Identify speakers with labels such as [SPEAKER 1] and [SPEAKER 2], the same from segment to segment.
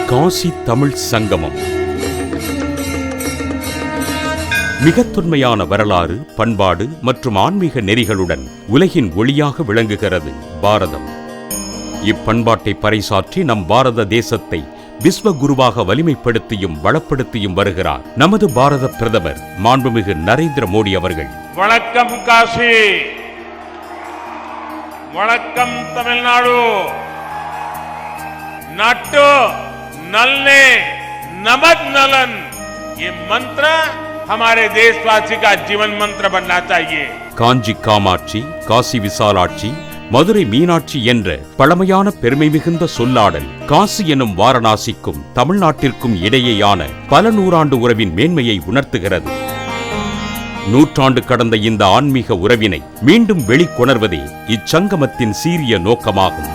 [SPEAKER 1] காசி தமிழ் சங்கமம் மிக தொன்மையான வரலாறு, பண்பாடு மற்றும் ஆன்மீக நெறிகளுடன் உலகின் ஒளியாக விளங்குகிறது பாரதம். இப்பண்பாட்டை பறைசாற்றி நம் பாரத தேசத்தை விஸ்வகுருவாக வலிமைப்படுத்தியும் வளப்படுத்தியும் வருகிறார் நமது பாரத பிரதமர் மாண்புமிகு நரேந்திர மோடி அவர்கள்.
[SPEAKER 2] வணக்கம் காசி, வணக்கம் தமிழ்நாடு. नाट्यो नलने नमक नलन, ये मंत्र हमारे देशवासी का जीवन मंत्र बनना चाहिए.
[SPEAKER 1] காஞ்சி காமாட்சி, காசி விசாலாட்சி, மதுரை மீனாட்சி என்ற பழமையான பெருமை மிகுந்த சொல்லாடல் காசி எனும் வாரணாசிக்கும் தமிழ்நாட்டிற்கும் இடையேயான பல நூறாண்டு உறவின் மேன்மையை உணர்த்துகிறது. நூற்றாண்டு கடந்த இந்த ஆன்மீக உறவினை மீண்டும் வெளிக்கொணர்வதே இச்சங்கமத்தின் சீரிய நோக்கமாகும்.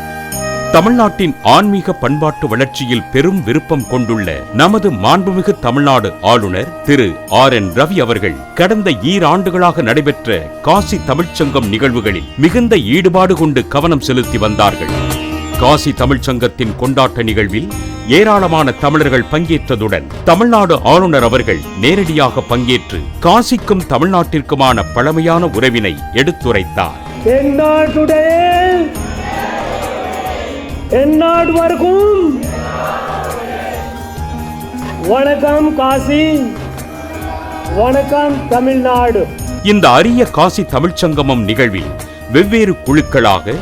[SPEAKER 1] தமிழ்நாட்டின் ஆன்மீக பண்பாட்டு வளர்ச்சியில் பெரும் விருப்பம் கொண்டுள்ள நமது மாண்புமிகு தமிழ்நாடு ஆளுநர் திரு RN ரவி அவர்கள் கடந்த ஈராண்டுகளாக நடைபெற்ற காசி தமிழ்ச்சங்கம் நிகழ்வுகளில் மிகுந்த ஈடுபாடு கொண்டு கவனம் செலுத்தி வந்தார்கள். காசி தமிழ்ச்சங்கத்தின் கொண்டாட்ட நிகழ்வில் ஏராளமான தமிழர்கள் பங்கேற்றதுடன் தமிழ்நாடு ஆளுநர் அவர்கள் நேரடியாக பங்கேற்று காசிக்கும் தமிழ்நாட்டிற்குமான பழமையான உறவினை எடுத்துரைத்தார்.
[SPEAKER 3] வணக்கம் காசி, வணக்கம் தமிழ்நாடு.
[SPEAKER 1] இந்த அரிய காசி தமிழ்ச்சங்கமம் நிகழ்வில் வெவ்வேறு குழுக்களாக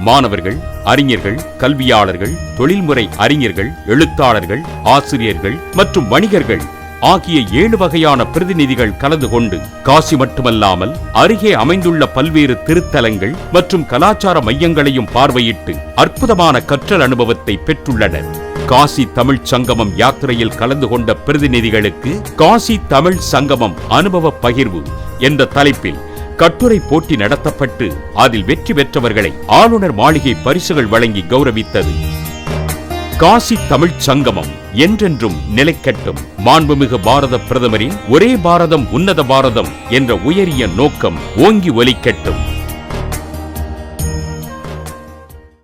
[SPEAKER 1] மாணவர்கள், அறிஞர்கள், கல்வியாளர்கள், தொழில்முறை அறிஞர்கள், எழுத்தாளர்கள், ஆசிரியர்கள் மற்றும் வணிகர்கள் ஆகிய 7 வகையான பிரதிநிதிகள் கலந்து கொண்டு காசி மட்டுமல்லாமல் அருகே அமைந்துள்ள பல்வேறு திருத்தலங்கள் மற்றும் கலாச்சார மையங்களையும் பார்வையிட்டு அற்புதமான கற்றல் அனுபவத்தை பெற்றுள்ளனர். காசி தமிழ் சங்கமம் யாத்திரையில் கலந்து கொண்ட பிரதிநிதிகளுக்கு காசி தமிழ் சங்கமம் அனுபவ பகிர்வு என்ற தலைப்பில் கட்டுரை போட்டி நடத்தப்பட்டு அதில் வெற்றி பெற்றவர்களை ஆளுநர் மாளிகை பரிசுகள் வழங்கி கௌரவித்தது. காசி தமிழ் சங்கமம் என்றென்றும் நிலைக்கட்டும். மாண்புமிகு பாரத பிரதமரின் ஒரே பாரதம் உன்னத பாரதம் என்ற உயரிய நோக்கம் ஓங்கி ஒலிக்கட்டும்.